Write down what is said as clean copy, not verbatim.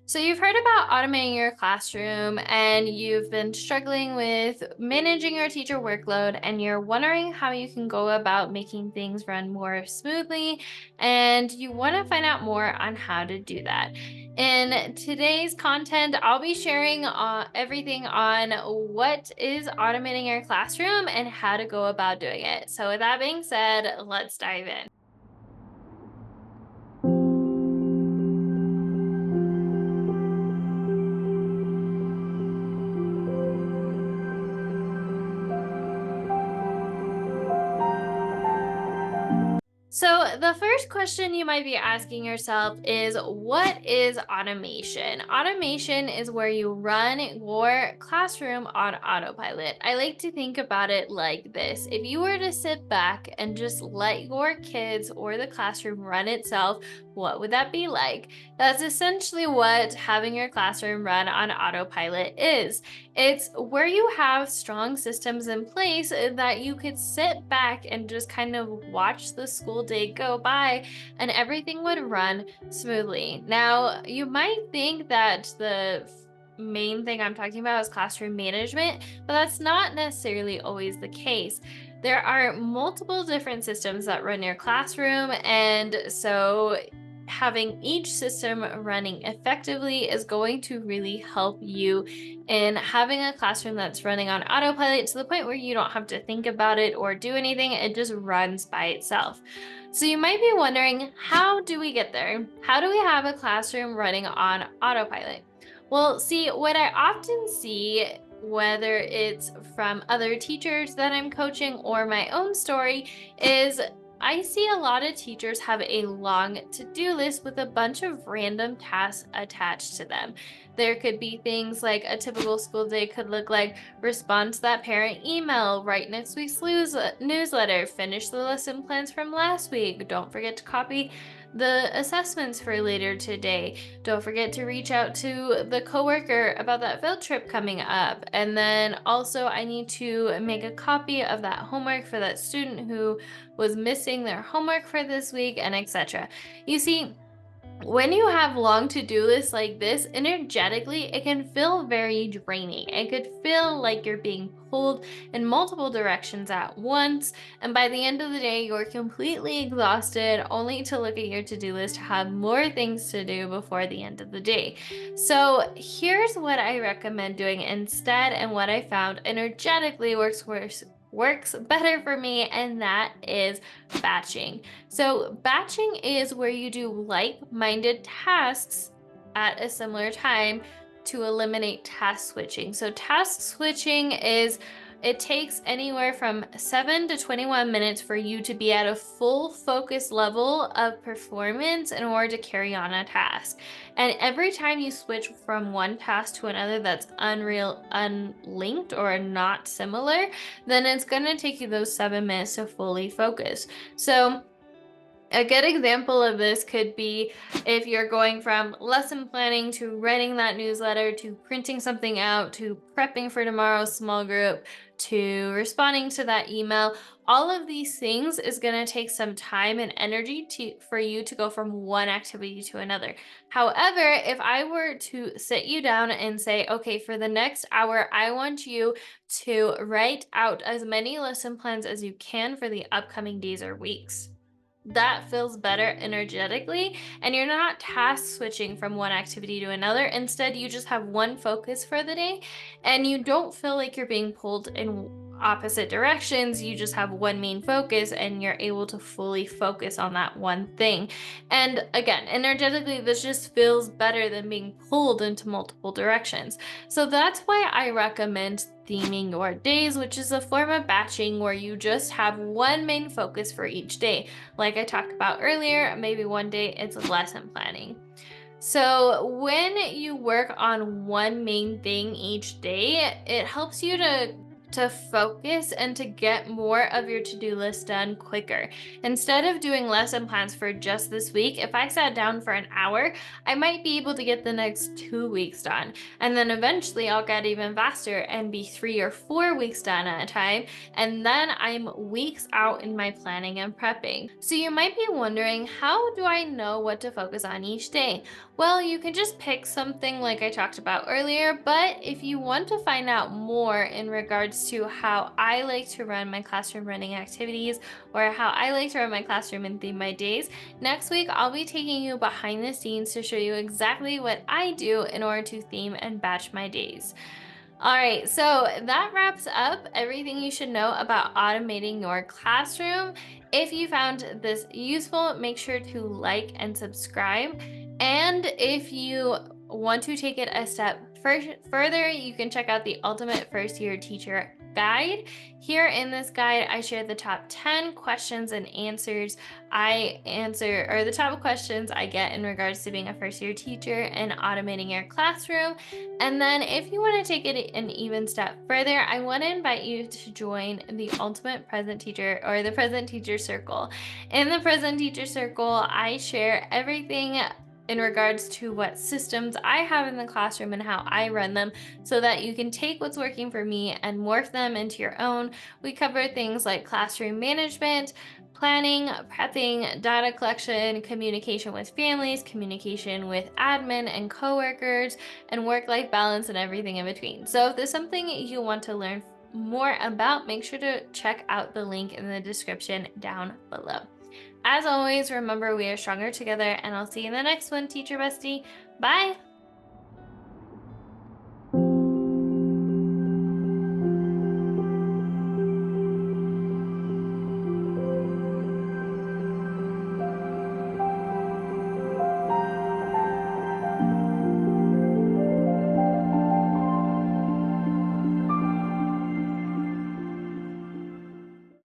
So you've heard about automating your classroom and you've been struggling with managing your teacher workload and you're wondering how you can go about making things run more smoothly and you want to find out more on how to do that. In today's content, I'll be sharing everything on what is automating your classroom and how to go about doing it. So with that being said, let's dive in. So, the first question you might be asking yourself is, what is automation? Automation is where you run your classroom on autopilot. I like to think about it like this: if you were to sit back and just let your kids or the classroom run itself, what would that be like? That's essentially what having your classroom run on autopilot is. It's where you have strong systems in place that you could sit back and just kind of watch the school day go by and everything would run smoothly. Now, you might think that the main thing I'm talking about is classroom management, but that's not necessarily always the case. There are multiple different systems that run your classroom, and so having each system running effectively is going to really help you in having a classroom that's running on autopilot to the point where you don't have to think about it or do anything. It just runs by itself. So you might be wondering, how do we get there? How do we have a classroom running on autopilot? Well, see, what I often see, whether it's from other teachers that I'm coaching or my own story, is I see a lot of teachers have a long to-do list with a bunch of random tasks attached to them. There could be things like a typical school day could look like: respond to that parent email, write next week's newsletter, finish the lesson plans from last week, don't forget to copy the assessments for later today, don't forget to reach out to the coworker about that field trip coming up. And then also, I need to make a copy of that homework for that student who was missing their homework for this week, and etc. You see, when you have long to-do lists like this, energetically, it can feel very draining. It could feel like you're being pulled in multiple directions at once. And by the end of the day, you're completely exhausted, only to look at your to-do list to have more things to do before the end of the day. So here's what I recommend doing instead, and what I found energetically works better for me, and that is batching. So, batching is where you do like-minded tasks at a similar time to eliminate task switching. So, task switching is, it takes anywhere from 7 to 21 minutes for you to be at a full focus level of performance in order to carry on a task. And every time you switch from one task to another that's unlinked or not similar, then it's going to take you those 7 minutes to fully focus. So, a good example of this could be if you're going from lesson planning to writing that newsletter to printing something out to prepping for tomorrow's small group to responding to that email. All of these things is going to take some time and energy for you to go from one activity to another. However, if I were to sit you down and say, okay, for the next hour, I want you to write out as many lesson plans as you can for the upcoming days or weeks, that feels better energetically, and you're not task switching from one activity to another. Instead, you just have one focus for the day, and you don't feel like you're being pulled in opposite directions. You just have one main focus, and you're able to fully focus on that one thing. And again, energetically, this just feels better than being pulled into multiple directions. So that's why I recommend theming your days, which is a form of batching where you just have one main focus for each day. Like I talked about earlier, maybe one day it's lesson planning. So when you work on one main thing each day, it helps you to to focus and to get more of your to-do list done quicker. Instead of doing lesson plans for just this week, if I sat down for an hour, I might be able to get the next 2 weeks done. And then eventually I'll get even faster and be 3 or 4 weeks done at a time. And then I'm weeks out in my planning and prepping. So you might be wondering, how do I know what to focus on each day? Well, you can just pick something like I talked about earlier, but if you want to find out more in regards to how I like to run my classroom running activities or how I like to run my classroom and theme my days, next week I'll be taking you behind the scenes to show you exactly what I do in order to theme and batch my days. All right, so that wraps up everything you should know about automating your classroom. If you found this useful, make sure to like and subscribe. And if you want to take it a step further, you can check out the Ultimate First Year Teacher Guide. Here in this guide, I share the top 10 questions and answers I answer, or the top questions I get in regards to being a first year teacher and automating your classroom. And then if you want to take it an even step further, I want to invite you to join the Ultimate Present Teacher or the Present Teacher Circle. In the Present Teacher Circle, I share everything in regards to what systems I have in the classroom and how I run them so that you can take what's working for me and morph them into your own. We cover things like classroom management, planning, prepping, data collection, communication with families, communication with admin and coworkers, and work-life balance and everything in between. So if there's something you want to learn more about, make sure to check out the link in the description down below. As always, remember we are stronger together, and I'll see you in the next one, Teacher Bestie. Bye!